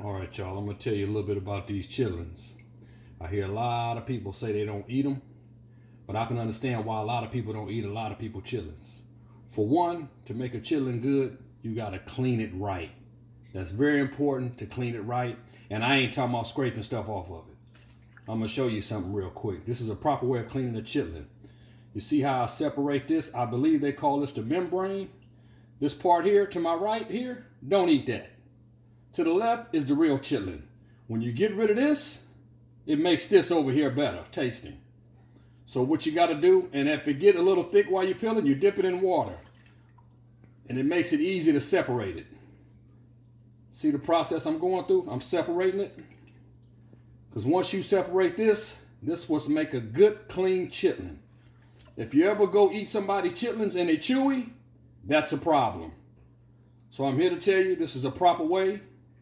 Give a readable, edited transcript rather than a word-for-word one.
All right, y'all, I'm going to tell you a little bit about these chitlins. I hear a lot of people say they don't eat them, but I can understand why a lot of people don't eat a lot of people chitlins. For one, to make a chitlin good, you got to clean it right. That's very important to clean it right. And I ain't talking about scraping stuff off of it. I'm going to show you something real quick. This is a proper way of cleaning a chitlin. You see how I separate this? I believe they call this the membrane. This part here to my right here, don't eat that. To the left is the real chitlin. When you get rid of this, it makes this over here better tasting. So what you got to do, and if it get a little thick while you're peeling, you dip it in water. And it makes it easy to separate it. See the process I'm going through? I'm separating it. Because once you separate this was make a good clean chitlin. If you ever go eat somebody chitlins and they chewy, that's a problem. So I'm here to tell you this is a proper way